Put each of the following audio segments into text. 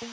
Hello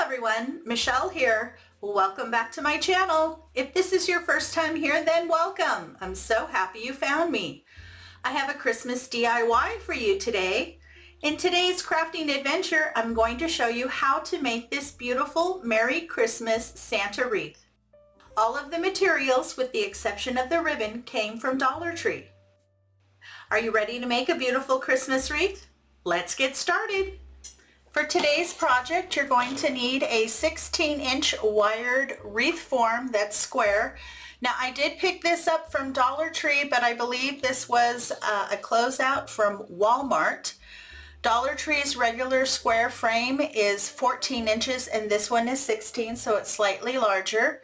everyone, Michelle here. Welcome back to my channel. If this is your first time here, then welcome. I'm so happy you found me. I have a Christmas DIY for you today. In today's crafting adventure, I'm going to show you how to make this beautiful Merry Christmas Santa wreath. All of the materials, with the exception of the ribbon, came from Dollar Tree. Are you ready to make a beautiful Christmas wreath? Let's get started. For today's project, you're going to need a 16-inch wired wreath form that's square. Now, I did pick this up from Dollar Tree, but I believe this was a closeout from Walmart. Dollar Tree's regular square frame is 14 inches and this one is 16, so it's slightly larger.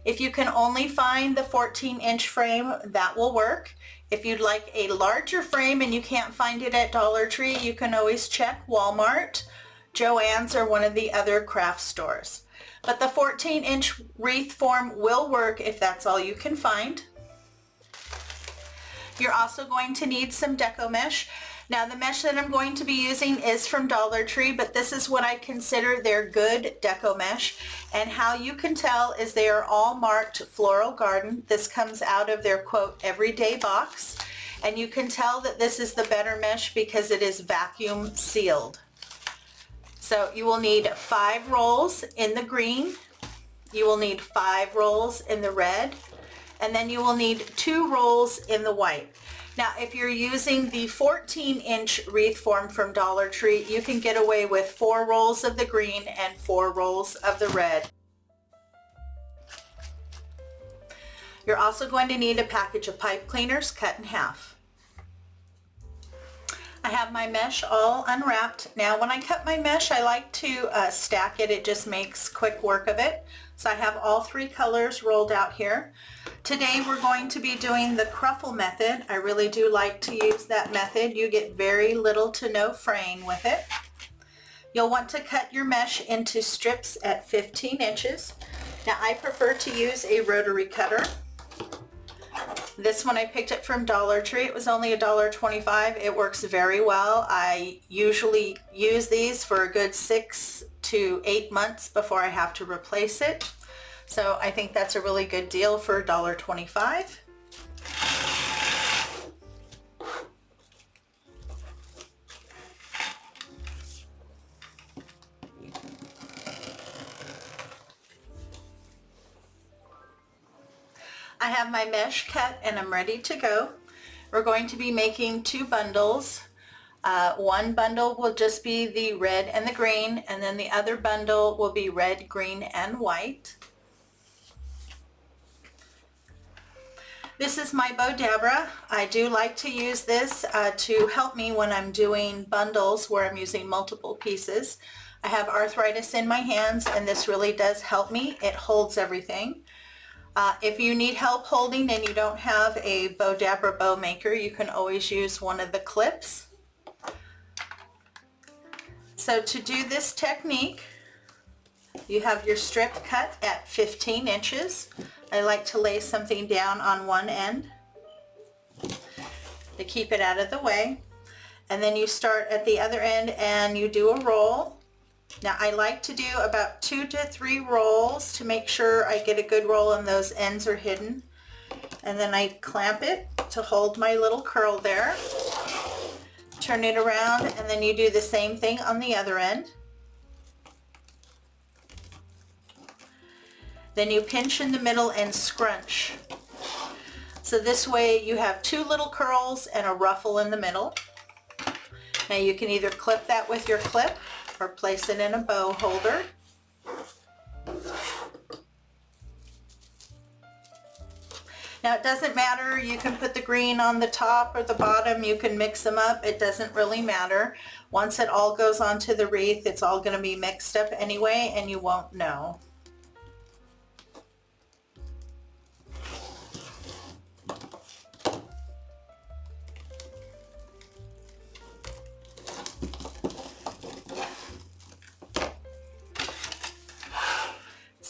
If you can only find the 14-inch frame, that will work. If you'd like a larger frame and you can't find it at Dollar Tree, you can always check Walmart, Joann's, or one of the other craft stores. But the 14-inch wreath form will work if that's all you can find. You're also going to need some deco mesh. Now, the mesh that I'm going to be using is from Dollar Tree, but this is what I consider their good deco mesh. And how you can tell is they are all marked Floral Garden. This comes out of their, quote, everyday box. And you can tell that this is the better mesh because it is vacuum sealed. So you will need 5 rolls in the green, you will need 5 rolls in the red, and then you will need 2 rolls in the white. Now, if you're using the 14-inch wreath form from Dollar Tree, you can get away with 4 rolls of the green and 4 rolls of the red. You're also going to need a package of pipe cleaners cut in half. I have my mesh all unwrapped. Now, when I cut my mesh, I like to stack it. It just makes quick work of it. So I have all 3 colors rolled out here. Today we're going to be doing the cruffle method. I really do like to use that method. You get very little to no fraying with it. You'll want to cut your mesh into strips at 15 inches. Now, I prefer to use a rotary cutter. This one I picked up from Dollar Tree. It was only $1.25. It works very well. I usually use these for a good 6 to 8 months before I have to replace it. So I think that's a really good deal for $1.25. I have my mesh cut and I'm ready to go. We're going to be making 2 bundles. One bundle will just be the red and the green, and then the other bundle will be red, green, and white. This is my Bowdabra. I do like to use this to help me when I'm doing bundles where I'm using multiple pieces. I have arthritis in my hands and this really does help me. It holds everything. If you need help holding and you don't have a Bowdabra bowmaker, you can always use one of the clips. So to do this technique, you have your strip cut at 15 inches. I like to lay something down on one end to keep it out of the way. And then you start at the other end and you do a roll. Now, I like to do about 2 to 3 rolls to make sure I get a good roll and those ends are hidden. And then I clamp it to hold my little curl there. Turn it around and then you do the same thing on the other end. Then you pinch in the middle and scrunch. So this way you have 2 little curls and a ruffle in the middle. Now you can either clip that with your clip or place it in a bow holder. Now, it doesn't matter, you can put the green on the top or the bottom, you can mix them up, it doesn't really matter. Once it all goes onto the wreath, it's all going to be mixed up anyway and you won't know.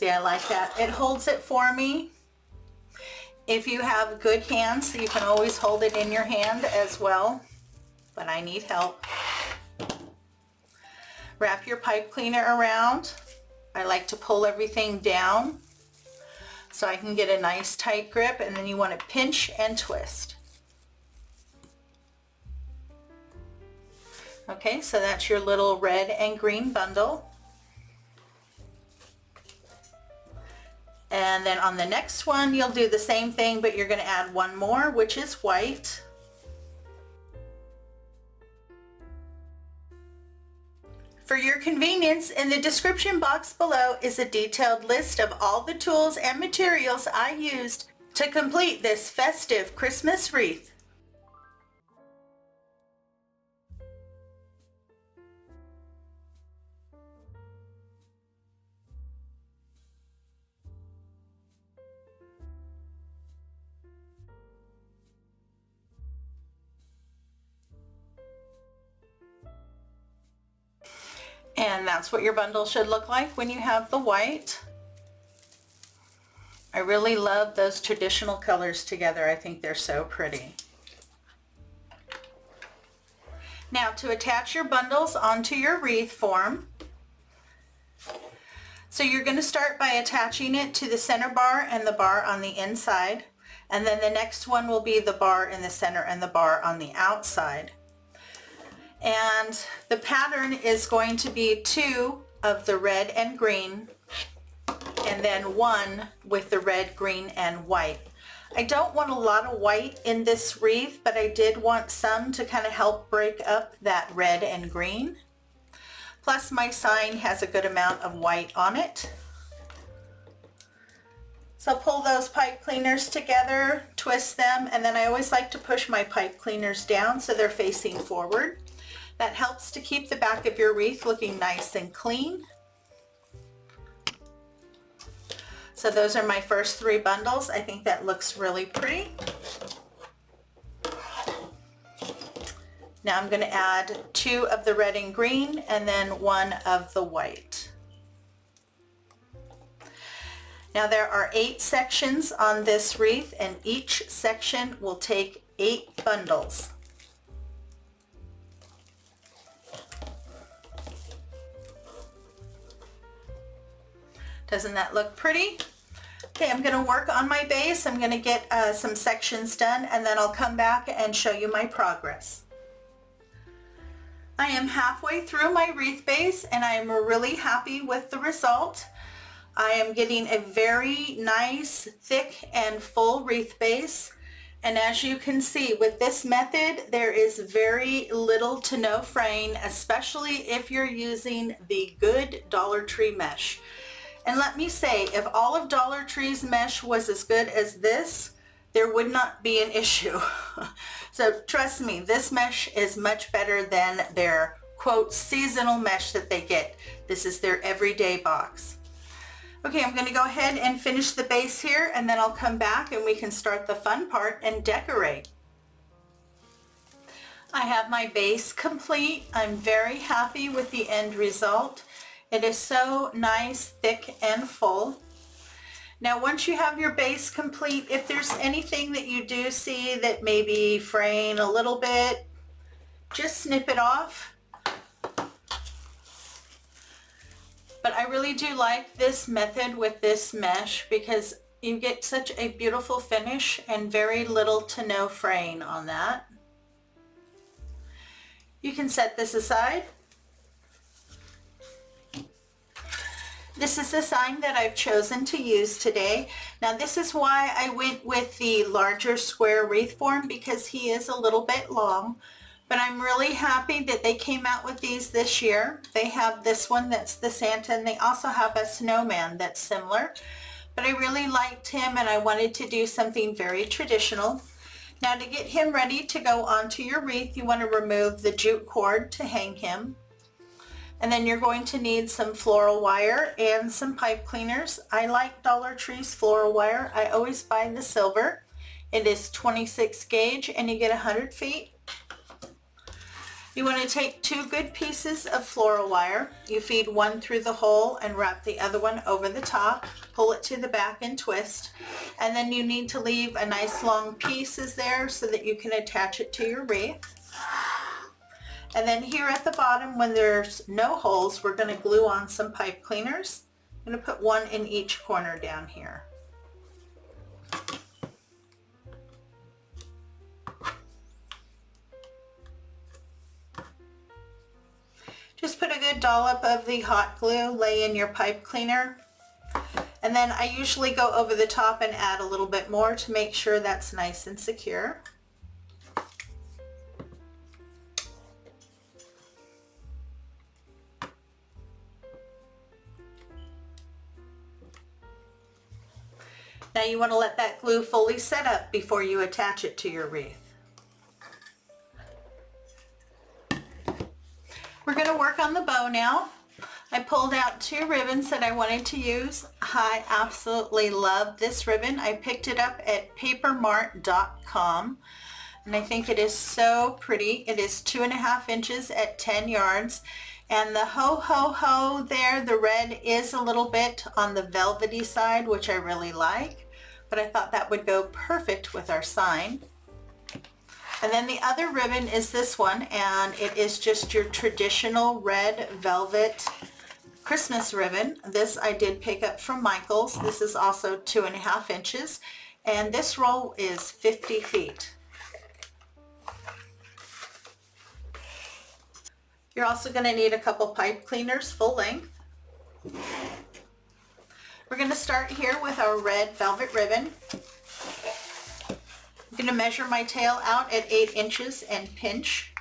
See, I like that. It holds it for me. If you have good hands, you can always hold it in your hand as well, but I need help. Wrap your pipe cleaner around. I like to pull everything down so I can get a nice tight grip, and then you want to pinch and twist. Okay, so that's your little red and green bundle. And then on the next one, you'll do the same thing, but you're going to add one more, which is white. For your convenience, in the description box below is a detailed list of all the tools and materials I used to complete this festive Christmas wreath. And that's what your bundle should look like when you have the white. I really love those traditional colors together. I think they're so pretty. Now to attach your bundles onto your wreath form. So you're going to start by attaching it to the center bar and the bar on the inside. And then the next one will be the bar in the center and the bar on the outside. And the pattern is going to be 2 of the red and green, and then 1 with the red, green, and white. I don't want a lot of white in this wreath, but I did want some to kind of help break up that red and green. Plus my sign has a good amount of white on it. So pull those pipe cleaners together, twist them, and then I always like to push my pipe cleaners down so they're facing forward. That helps to keep the back of your wreath looking nice and clean. So those are my first 3 bundles. I think that looks really pretty. Now I'm going to add 2 of the red and green and then 1 of the white. Now there are 8 sections on this wreath, and each section will take 8 bundles. Doesn't that look pretty? Okay, I'm going to work on my base. I'm going to get some sections done, and then I'll come back and show you my progress. I am halfway through my wreath base, and I'm really happy with the result. I am getting a very nice, thick, and full wreath base. And as you can see, with this method, there is very little to no fraying, especially if you're using the good Dollar Tree mesh. And let me say, if all of Dollar Tree's mesh was as good as this, there would not be an issue. So trust me, this mesh is much better than their, quote, seasonal mesh that they get. This is their everyday box. Okay, I'm going to go ahead and finish the base here, and then I'll come back and we can start the fun part and decorate. I have my base complete. I'm very happy with the end result. It is so nice, thick, and full. Now once you have your base complete, if there's anything that you do see that may be fraying a little bit, just snip it off. But I really do like this method with this mesh because you get such a beautiful finish and very little to no fraying on that. You can set this aside. This is the sign that I've chosen to use today. Now this is why I went with the larger square wreath form, because he is a little bit long. But I'm really happy that they came out with these this year. They have this one that's the Santa, and they also have a snowman that's similar. But I really liked him and I wanted to do something very traditional. Now to get him ready to go onto your wreath, you want to remove the jute cord to hang him. And then you're going to need some floral wire and some pipe cleaners. I like Dollar Tree's floral wire. I always buy the silver. It is 26 gauge and you get 100 feet. You want to take 2 good pieces of floral wire. You feed one through the hole and wrap the other one over the top. Pull it to the back and twist. And then you need to leave a nice long piece there so that you can attach it to your wreath. And then here at the bottom, when there's no holes, we're going to glue on some pipe cleaners. I'm going to put one in each corner down here. Just put a good dollop of the hot glue, lay in your pipe cleaner, and then I usually go over the top and add a little bit more to make sure that's nice and secure. Now you want to let that glue fully set up before you attach it to your wreath. We're going to work on the bow now. I pulled out 2 ribbons that I wanted to use. I absolutely love this ribbon. I picked it up at papermart.com and I think it is so pretty. It is 2.5 inches at 10 yards. And the ho ho ho there, the red is a little bit on the velvety side, which I really like, but I thought that would go perfect with our sign. And then the other ribbon is this one, and it is just your traditional red velvet Christmas ribbon. This I did pick up from Michael's. This is also 2.5 inches, and this roll is 50 feet. You're also going to need a couple pipe cleaners full length. We're going to start here with our red velvet ribbon. I'm going to measure my tail out at 8 inches and pinch.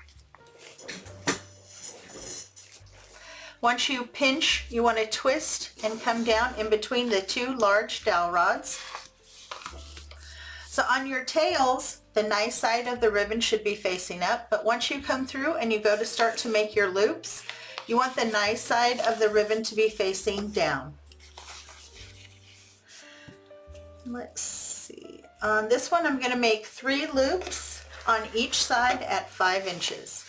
Once you pinch, you want to twist and come down in between the 2 large dowel rods. So on your tails, the nice side of the ribbon should be facing up, but once you come through and you go to start to make your loops, you want the nice side of the ribbon to be facing down. Let's see. On this one, I'm going to make 3 loops on each side at 5 inches.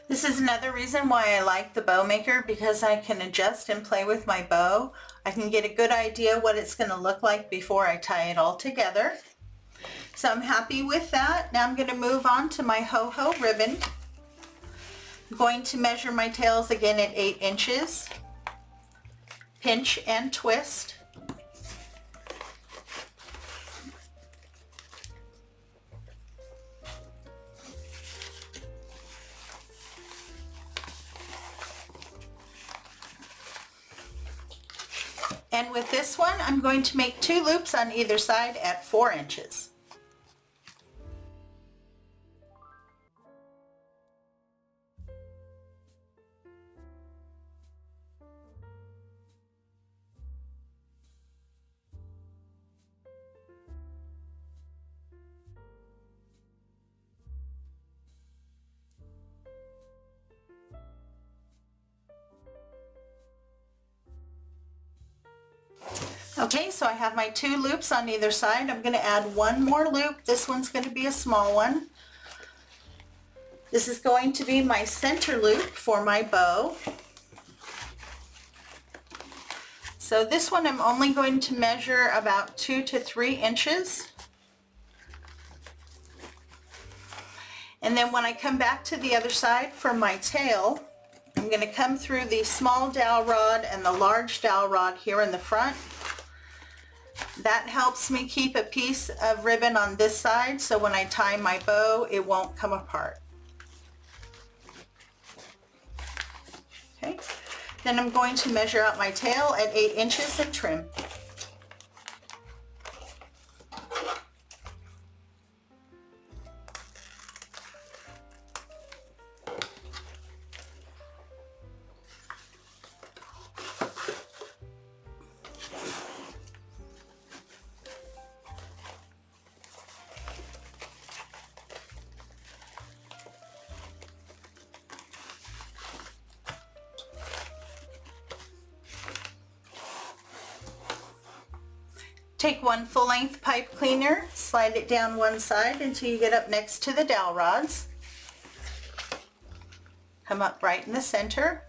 This is another reason why I like the bowmaker, because I can adjust and play with my bow. I can get a good idea what it's going to look like before I tie it all together. So I'm happy with that. Now I'm going to move on to my ho-ho ribbon. I'm going to measure my tails again at 8 inches. Pinch and twist. And with this one, I'm going to make 2 loops on either side at 4 inches. Okay, so I have my 2 loops on either side. I'm going to add one more loop. This one's going to be a small one. This is going to be my center loop for my bow. So this one I'm only going to measure about 2 to 3 inches. And then when I come back to the other side for my tail, I'm going to come through the small dowel rod and the large dowel rod here in the front. That helps me keep a piece of ribbon on this side, so when I tie my bow, it won't come apart. Okay, then I'm going to measure out my tail at 8 inches and trim. Take one full-length pipe cleaner, slide it down one side until you get up next to the dowel rods. Come up right in the center.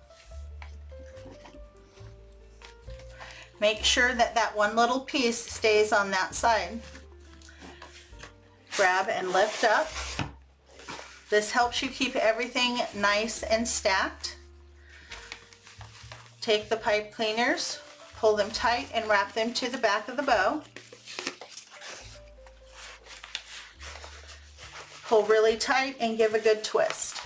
Make sure that that one little piece stays on that side. Grab and lift up. This helps you keep everything nice and stacked. Take the pipe cleaners, pull them tight and wrap them to the back of the bow. Pull really tight and give a good twist.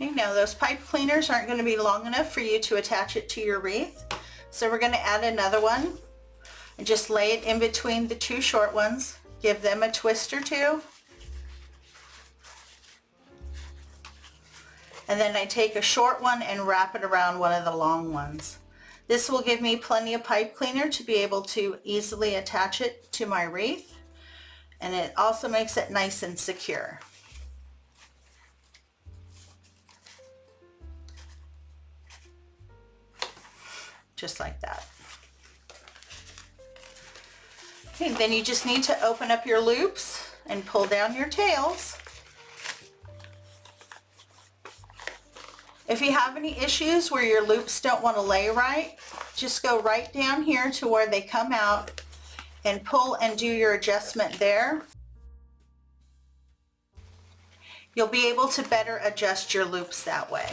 Okay, now those pipe cleaners aren't going to be long enough for you to attach it to your wreath, so we're going to add another one. And just lay it in between the two short ones. Give them a twist or two. And then I take a short one and wrap it around one of the long ones. This will give me plenty of pipe cleaner to be able to easily attach it to my wreath. And it also makes it nice and secure. Just like that. Okay, then you just need to open up your loops and pull down your tails. If you have any issues where your loops don't want to lay right, just go right down here to where they come out and pull and do your adjustment there. You'll be able to better adjust your loops that way.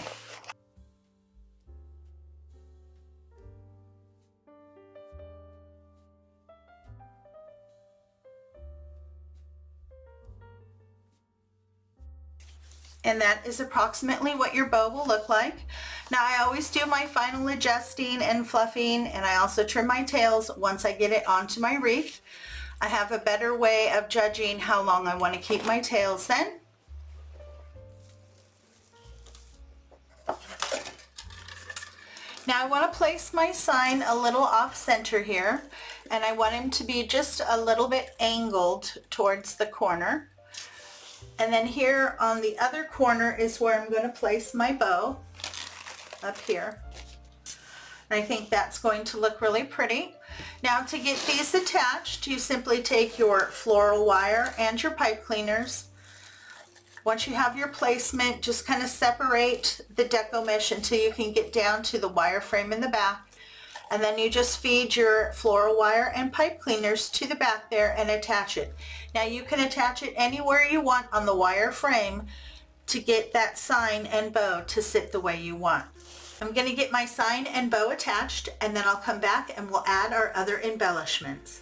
And that is approximately what your bow will look like. Now I always do my final adjusting and fluffing, and I also trim my tails once I get it onto my wreath. I have a better way of judging how long I want to keep my tails then. Now I want to place my sign a little off center here, and I want him to be just a little bit angled towards the corner. And then here on the other corner is where I'm going to place my bow, up here. And I think that's going to look really pretty. Now to get these attached, you simply take your floral wire and your pipe cleaners. Once you have your placement, just kind of separate the deco mesh until you can get down to the wire frame in the back. And then you just feed your floral wire and pipe cleaners to the back there and attach it. Now you can attach it anywhere you want on the wire frame to get that sign and bow to sit the way you want. I'm going to get my sign and bow attached, and then I'll come back and we'll add our other embellishments.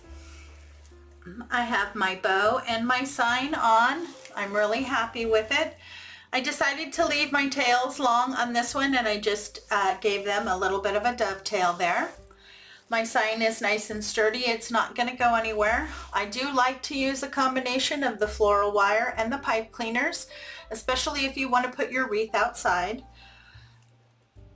I have my bow and my sign on. I'm really happy with it. I decided to leave my tails long on this one, and I just gave them a little bit of a dovetail there. My sign is nice and sturdy. It's not going to go anywhere. I do like to use a combination of the floral wire and the pipe cleaners, especially if you want to put your wreath outside.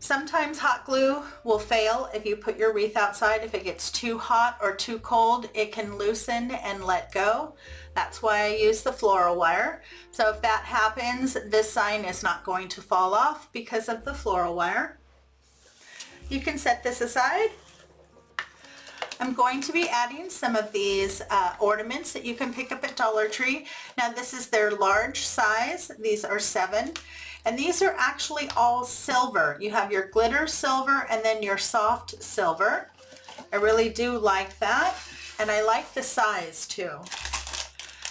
Sometimes hot glue will fail if you put your wreath outside. If it gets too hot or too cold, it can loosen and let go. That's why I use the floral wire. So if that happens, this sign is not going to fall off because of the floral wire. You can set this aside. I'm going to be adding some of these ornaments that you can pick up at Dollar Tree. Now this is their large size. These are 7. And these are actually all silver. You have your glitter silver and then your soft silver. I really do like that. And I like the size too.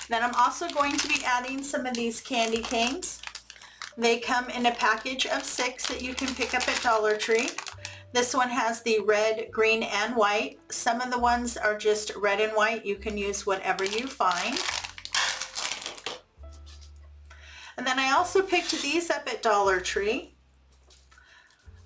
Then I'm also going to be adding some of these candy canes. They come in a package of 6 that you can pick up at Dollar Tree. This one has the red, green, and white. Some of the ones are just red and white. You can use whatever you find. And then I also picked these up at Dollar Tree.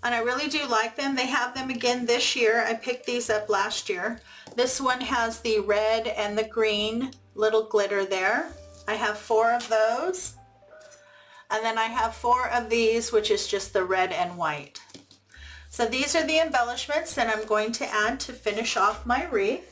And I really do like them. They have them again this year. I picked these up last year. This one has the red and the green little glitter there. I have 4 of those. And then I have 4 of these, which is just the red and white. So these are the embellishments that I'm going to add to finish off my wreath.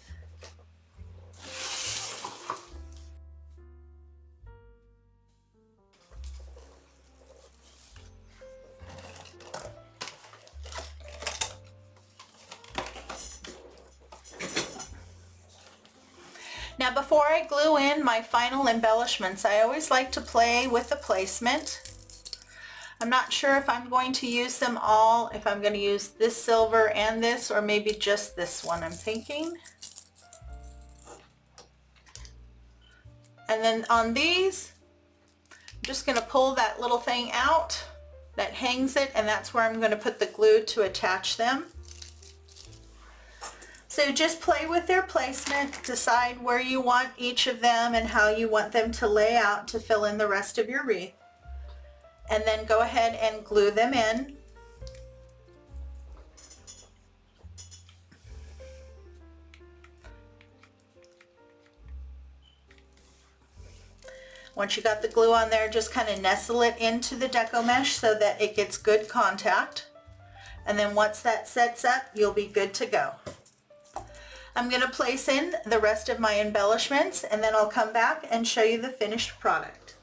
Now before I glue in my final embellishments, I always like to play with the placement. I'm not sure if I'm going to use them all, if I'm going to use this silver and this, or maybe just this one, I'm thinking. And then on these, I'm just going to pull that little thing out that hangs it, and that's where I'm going to put the glue to attach them. So just play with their placement, decide where you want each of them and how you want them to lay out to fill in the rest of your wreath. And then go ahead and glue them in. Once you got the glue on there, just kind of nestle it into the deco mesh so that it gets good contact. And then once that sets up, you'll be good to go. I'm going to place in the rest of my embellishments, and then I'll come back and show you the finished product.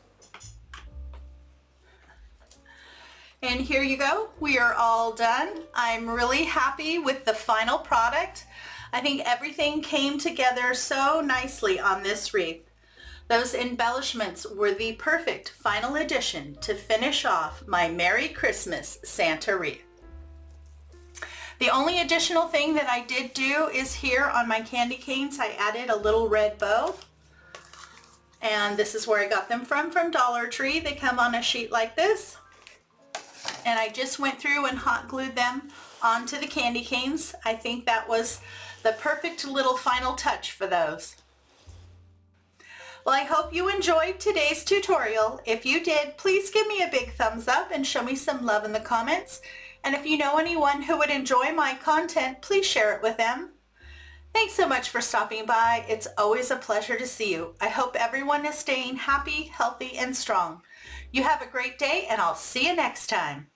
And here you go. We are all done. I'm really happy with the final product. I think everything came together so nicely on this wreath. Those embellishments were the perfect final addition to finish off my Merry Christmas Santa wreath. The only additional thing that I did do is here on my candy canes, I added a little red bow. And this is where I got them from Dollar Tree. They come on a sheet like this. And I just went through and hot glued them onto the candy canes. I think that was the perfect little final touch for those. Well, I hope you enjoyed today's tutorial. If you did, please give me a big thumbs up and show me some love in the comments. And if you know anyone who would enjoy my content, please share it with them. Thanks so much for stopping by. It's always a pleasure to see you. I hope everyone is staying happy, healthy, and strong. You have a great day, and I'll see you next time.